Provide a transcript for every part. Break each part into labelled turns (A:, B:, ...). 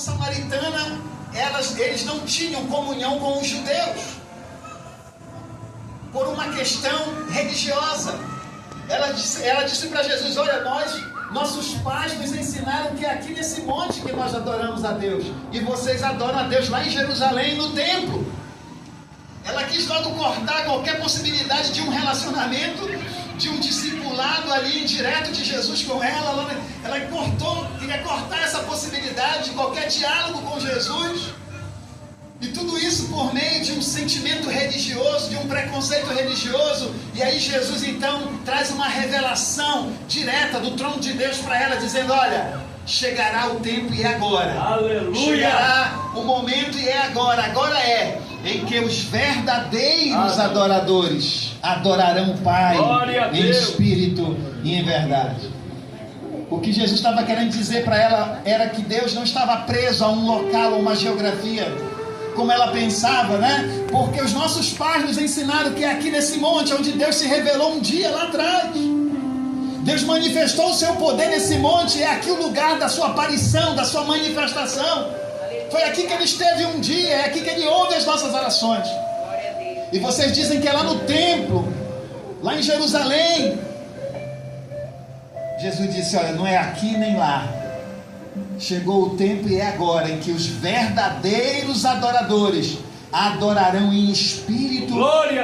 A: samaritana, eles não tinham comunhão com os judeus, por uma questão religiosa. Ela disse para Jesus: olha, nossos pais nos ensinaram que é aqui nesse monte que nós adoramos a Deus, e vocês adoram a Deus lá em Jerusalém, no templo. Ela quis logo cortar qualquer possibilidade de um relacionamento, de um discipulado ali indireto de Jesus com ela. Ela queria cortar essa possibilidade de qualquer diálogo com Jesus. E tudo isso por meio de um sentimento religioso, de um preconceito religioso. E aí Jesus então traz uma revelação direta do trono de Deus para ela, dizendo: olha, chegará o tempo e é agora.
B: Aleluia!
A: Chegará o momento e é agora. Agora é em que os verdadeiros adoradores adorarão o Pai em espírito e em verdade. O que Jesus estava querendo dizer para ela era que Deus não estava preso a um local, a uma geografia, como ela pensava, né? Porque os nossos pais nos ensinaram que é aqui nesse monte onde Deus se revelou um dia lá atrás. Deus manifestou o seu poder nesse monte, é aqui o lugar da sua aparição, da sua manifestação. Foi aqui que Ele esteve um dia, é aqui que Ele ouve as nossas orações. E vocês dizem que é lá no templo, lá em Jerusalém. Jesus disse: olha, não é aqui nem lá. Chegou o tempo e é agora em que os verdadeiros adoradores adorarão em espírito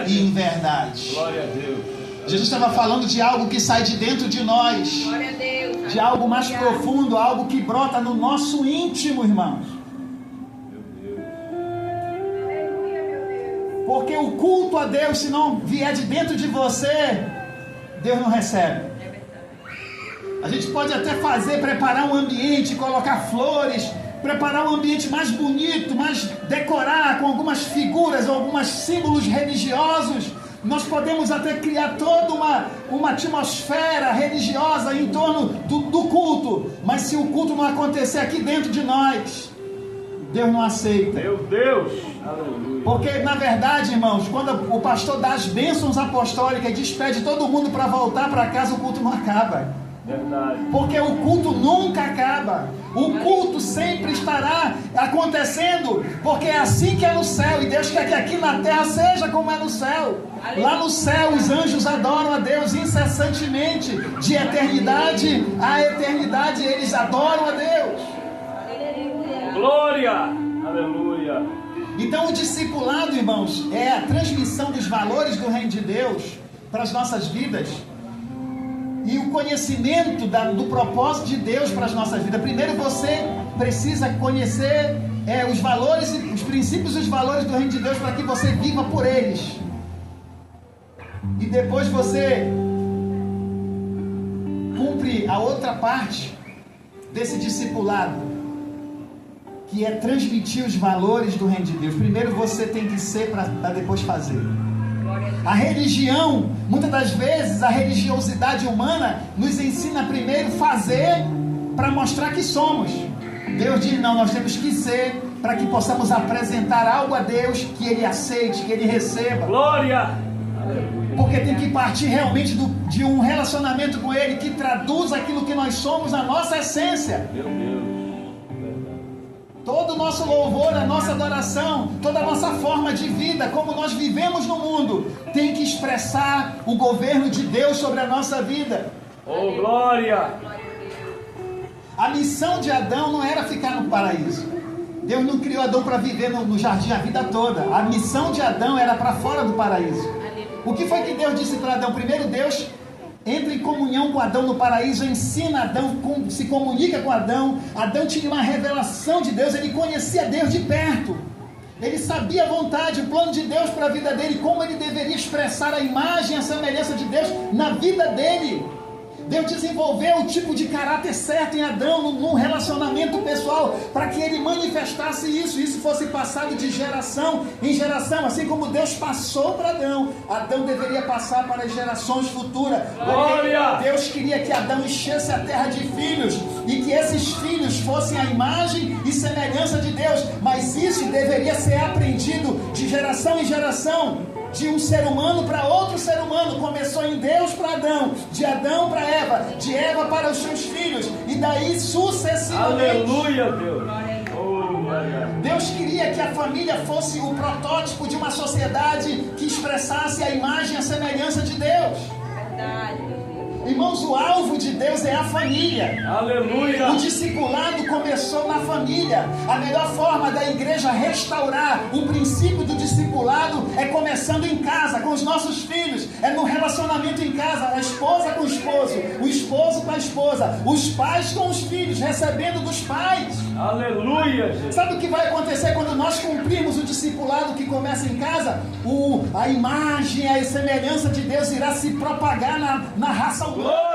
A: e em verdade.
B: Glória a Deus.
A: Jesus estava falando de algo que sai de dentro de nós, de algo mais profundo, algo que brota no nosso íntimo, irmãos. Porque o culto a Deus, se não vier de dentro de você, Deus não recebe. A gente pode até preparar um ambiente, colocar flores, preparar um ambiente mais bonito, decorar com algumas figuras, alguns símbolos religiosos. Nós podemos até criar toda uma atmosfera religiosa em torno do culto. Mas se o culto não acontecer aqui dentro de nós, Deus não aceita.
B: Meu Deus! Aleluia.
A: Porque na verdade, irmãos, quando o pastor dá as bênçãos apostólicas e despede todo mundo para voltar para casa, o culto não acaba.
B: Verdade.
A: Porque o culto nunca acaba. O culto sempre estará acontecendo, porque é assim que é no céu, e Deus quer que aqui na terra seja como é no céu. Lá no céu os anjos adoram a Deus incessantemente, de eternidade a eternidade eles adoram a Deus.
B: Glória! Aleluia!
A: Então o discipulado, irmãos, é a transmissão dos valores do reino de Deus para as nossas vidas. E o conhecimento do propósito de Deus para as nossas vidas. Primeiro você precisa conhecer os valores, os princípios e os valores do reino de Deus para que você viva por eles. E depois você cumpre a outra parte desse discipulado, que é transmitir os valores do reino de Deus. Primeiro você tem que ser para depois fazer. A religião, muitas das vezes, a religiosidade humana nos ensina primeiro fazer para mostrar que somos. Deus diz: não, nós temos que ser para que possamos apresentar algo a Deus que Ele aceite, que Ele receba.
B: Glória!
A: Porque tem que partir realmente de um relacionamento com Ele que traduz aquilo que nós somos, a nossa essência.
B: Meu Deus!
A: Todo o nosso louvor, a nossa adoração, toda a nossa forma de vida, como nós vivemos no mundo, tem que expressar o governo de Deus sobre a nossa vida.
B: Oh, glória!
A: A missão de Adão não era ficar no paraíso. Deus não criou Adão para viver no jardim a vida toda. A missão de Adão era para fora do paraíso. O que foi que Deus disse para Adão? Primeiro Deus entra em comunhão com Adão no paraíso, ensina Adão, se comunica com Adão. Adão tinha uma revelação de Deus, ele conhecia Deus de perto. Ele sabia a vontade, o plano de Deus para a vida dele, como ele deveria expressar a imagem e a semelhança de Deus na vida dele. Deus desenvolveu o tipo de caráter certo em Adão, num relacionamento pessoal, para que ele manifestasse isso fosse passado de geração em geração, assim como Deus passou para Adão. Adão deveria passar para as gerações futuras.
B: Glória!
A: Deus queria que Adão enchesse a terra de filhos, e que esses filhos fossem a imagem e semelhança de Deus, mas isso deveria ser aprendido de geração em geração. De um ser humano para outro ser humano. Começou em Deus para Adão, de Adão para Eva, de Eva para os seus filhos, e daí sucessivamente.
B: Aleluia, Deus! Oh, Glória.
A: Deus queria que a família fosse o protótipo de uma sociedade que expressasse a imagem e a semelhança de Deus.
C: Verdade.
A: Irmãos, o alvo de Deus é a família.
B: Aleluia.
A: O discipulado começou na família. A melhor forma da igreja restaurar o princípio do discipulado é começando em casa, com os nossos filhos. É no relacionamento em casa, a esposa com o esposo com a esposa, os pais com os filhos, recebendo dos pais.
B: Aleluia, Jesus.
A: Sabe o que vai acontecer quando nós cumprirmos o discipulado que começa em casa? A imagem, a semelhança de Deus irá se propagar na raça humana.